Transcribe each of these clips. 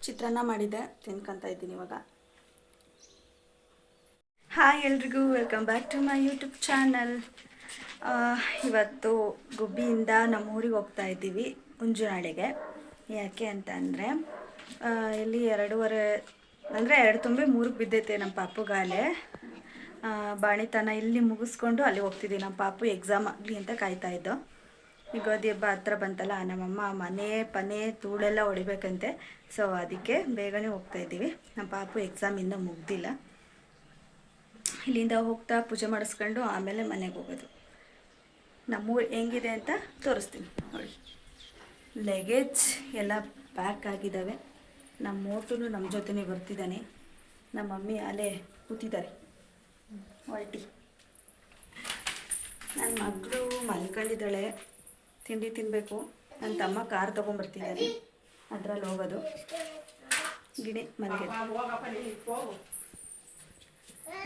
ಚಿತ್ರಾನ್ನ ಮಾಡಿದ್ದೆ, ತಿನ್ಕೊಂತ ಇದ್ದೀನಿ ಇವಾಗ. ಹಾಯ್ ಎಲ್ರಿಗೂ, welcome back to my YouTube channel. ಇವತ್ತು ಗುಬ್ಬಿಯಿಂದ ನಮ್ಮೂರಿಗೆ ಹೋಗ್ತಾ ಇದ್ದೀವಿ, ಉಂಜುನಾಳಿಗೆ. ಯಾಕೆ ಅಂತ ಅಂದರೆ ಇಲ್ಲಿ 2:30 ಅಂದರೆ 2 ತುಂಬಿ 3ಕ್ಕೆ ಬಿದ್ದೈತೆ ನಮ್ಮ ಪಾಪುಗಾಲೆ. ಬಾಣಿತನ ಇಲ್ಲಿ ಮುಗಿಸ್ಕೊಂಡು ಅಲ್ಲಿ ಹೋಗ್ತಿದ್ದೀವಿ. ನಮ್ಮ ಪಾಪು ಎಕ್ಸಾಮ್ ಆಗಲಿ ಅಂತ ಕಾಯ್ತಾಯಿದ್ದೋ. ಯುಗಾದಿ ಹಬ್ಬ ಹತ್ರ ಬಂತಲ್ಲ, ನಮ್ಮಮ್ಮ ಮನೆ ಪನೆ ಧೂಳೆಲ್ಲ ಹೊಡಿಬೇಕಂತೆ. ಸೊ ಅದಕ್ಕೆ ಬೇಗನೆ ಹೋಗ್ತಾಯಿದ್ದೀವಿ. ನಮ್ಮ ಪಾಪು ಎಕ್ಸಾಮ್ ಇನ್ನೂ ಮುಗ್ದಿಲ್ಲ. ಇಲ್ಲಿಂದ ಹೋಗ್ತಾ ಪೂಜೆ ಮಾಡಿಸ್ಕೊಂಡು ಆಮೇಲೆ ಮನೆಗೆ ಹೋಗೋದು. ನಮ್ಮೂರು ಹೆಂಗಿದೆ ಅಂತ ತೋರಿಸ್ತೀನಿ ನೋಡಿ. ಲಗೇಜ್ ಎಲ್ಲ ಪ್ಯಾಕ್ ಆಗಿದ್ದಾವೆ. ನಮ್ಮ ಮೋಟುನು ನಮ್ಮ ಜೊತೆನೇ ಬರ್ತಿದ್ದಾನೆ. ನಮ್ಮ ಮಮ್ಮಿ ಅಲ್ಲೇ ಕೂತಿದ್ದಾರೆ ಹೊರಟಿ. ನನ್ನ ಮಗಳು ಮಲ್ಕೊಂಡಿದ್ದಾಳೆ, ತಿಂಡಿ ತಿನ್ನಬೇಕು. ನನ್ನ ತಮ್ಮ ಕಾರ್ ತೊಗೊಂಬರ್ತಿದ್ದಾನೆ, ಅದರಲ್ಲಿ ಹೋಗೋದು. ಗಿಣಿ ಮನೆಗೆ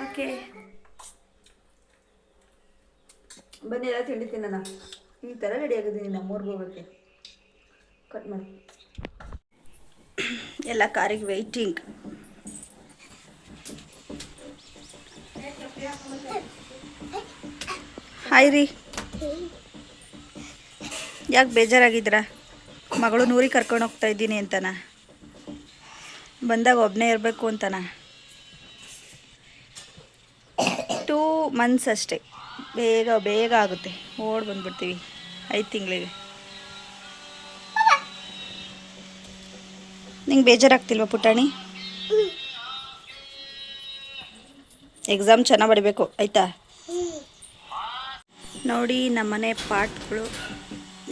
ಓಕೆ ಬನ್ನಿ, ಎಲ್ಲ ತಿಂಡಿ ತಿನ್ನೋಣ. ಈ ಥರ ರೆಡಿ ಆಗಿದ್ದೀನಿ ನಮ್ಮೂರ್ಗೆ ಹೋಗೋಕ್ಕೆ. ಕಟ್ ಮಾಡಿ ಎಲ್ಲ ಕಾರಿಗೆ ವೆಯ್ಟಿಂಗ್. ಹಾಯ್ ರೀ, ಯಾಕೆ ಬೇಜಾರಾಗಿದ್ದೀರಾ? ಮಗಳು ನೂರಿಗೆ ಕರ್ಕೊಂಡು ಹೋಗ್ತಾ ಇದ್ದೀನಿ ಅಂತನ, ಬಂದಾಗ ಒಬ್ಬನೇ ಇರಬೇಕು ಅಂತನ. 2 months ಅಷ್ಟೇ, ಬೇಗ ಬೇಗ ಆಗುತ್ತೆ. ಓಡಿ ಬಂದ್ಬಿಡ್ತೀವಿ 5 ತಿಂಗಳಿಗೆ. ನಿಂಗೆ ಬೇಜಾರಾಗ್ತಿಲ್ವ ಪುಟಾಣಿ? ಎಕ್ಸಾಮ್ ಚೆನ್ನಾಗಿ ಬರೀಬೇಕು ಆಯಿತಾ? ನೋಡಿ, ನಮ್ಮನೆ ಪಾಟ್ಗಳು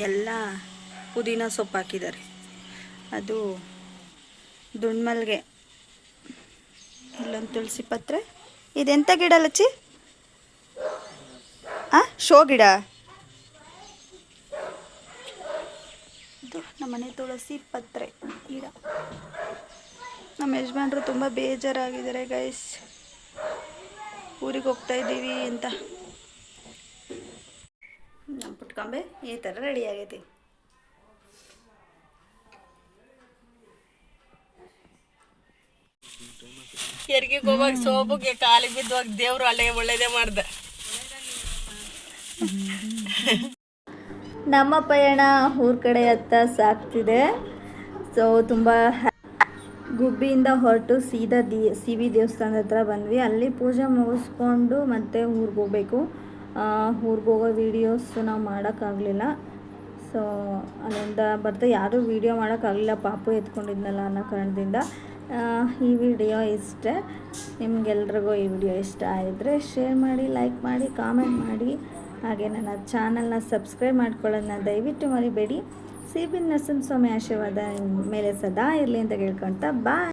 ಎಲ್ಲ ಪುದೀನ ಸೊಪ್ಪು ಹಾಕಿದ್ದಾರೆ. ಅದು ದುಂಡ್ಮಲ್ಗೆ, ಇಲ್ಲೊಂದು ತುಳಸಿ ಪತ್ರೆ. ಇದೆಂಥ ಗಿಡ ಲಚ್ಚಿ? ಶೋ ಗಿಡ. ಇದು ನಮ್ಮನೆ ತುಳಸಿ ಪತ್ರೆ ಗಿಡ. ನಮ್ಮ ಯಜಮಾನ್ರು ತುಂಬ ಬೇಜಾರಾಗಿದ್ದಾರೆ ಗೈಸ್, ಊರಿಗೆ ಹೋಗ್ತಾ ಇದ್ದೀವಿ ಅಂತ. ನಮ್ಮ ಪುಟ್ಕೊಂಬೆ ಈ ಥರ ರೆಡಿ ಆಗೈತಿ. ಹೆರಿಗೆ ಹೋಗುವಾಗ ಸೋಬುಗೆ ಕಾಲಿಗೆ ಬಿದ್ದುವಾಗ ದೇವ್ರು ಅಲ್ಲೇ ಒಳ್ಳೇದೇ ಮಾಡ್ದೆ. ನಮ್ಮ ಪಯಣ ಊರ ಕಡೆ ಹತ್ತ ಸಾಗ್ತಿದೆ. ಸೊ ತುಂಬ ಗುಬ್ಬಿಯಿಂದ ಹೊರಟು ಸೀದಾ ಸಿ.ವಿ ದೇವಸ್ಥಾನದ ಹತ್ರ ಬಂದ್ವಿ. ಅಲ್ಲಿ ಪೂಜೆ ಮುಗಿಸ್ಕೊಂಡು ಮತ್ತೆ ಊರಿಗೆ ಹೋಗಬೇಕು. ಊರಿಗೆ ಹೋಗೋ ವೀಡಿಯೋಸ್ ನಾವು ಮಾಡೋಕ್ಕಾಗಲಿಲ್ಲ. ಸೊ ಅಲ್ಲಿಂದ ಬರ್ತಾ ಯಾರೂ ವೀಡಿಯೋ ಮಾಡೋಕ್ಕಾಗಲಿಲ್ಲ, ಪಾಪು ಎತ್ಕೊಂಡಿದ್ನಲ್ಲ ಅನ್ನೋ ಕಾರಣದಿಂದ. ಈ ವಿಡಿಯೋ ಇಷ್ಟೇ. ನಿಮಗೆಲ್ರಿಗೂ ಈ ವಿಡಿಯೋ ಇಷ್ಟ ಆಗಿದ್ರೆ ಶೇರ್ ಮಾಡಿ, ಲೈಕ್ ಮಾಡಿ, ಕಾಮೆಂಟ್ ಮಾಡಿ. ಹಾಗೆ ನನ್ನ ಚಾನಲ್ನ ಸಬ್ಸ್ಕ್ರೈಬ್ ಮಾಡ್ಕೊಳ್ಳೋದನ್ನ ದಯವಿಟ್ಟು ಮರಿಬೇಡಿ. ಸಿ.ಬಿ ನರಸಿಂಹಸ್ವಾಮಿ ಆಶೀರ್ವಾದ ಮೇಲೆ ಸದಾ ಇರಲಿ ಅಂತ ಕೇಳ್ಕೊಳ್ತಾ ಬಾಯ್.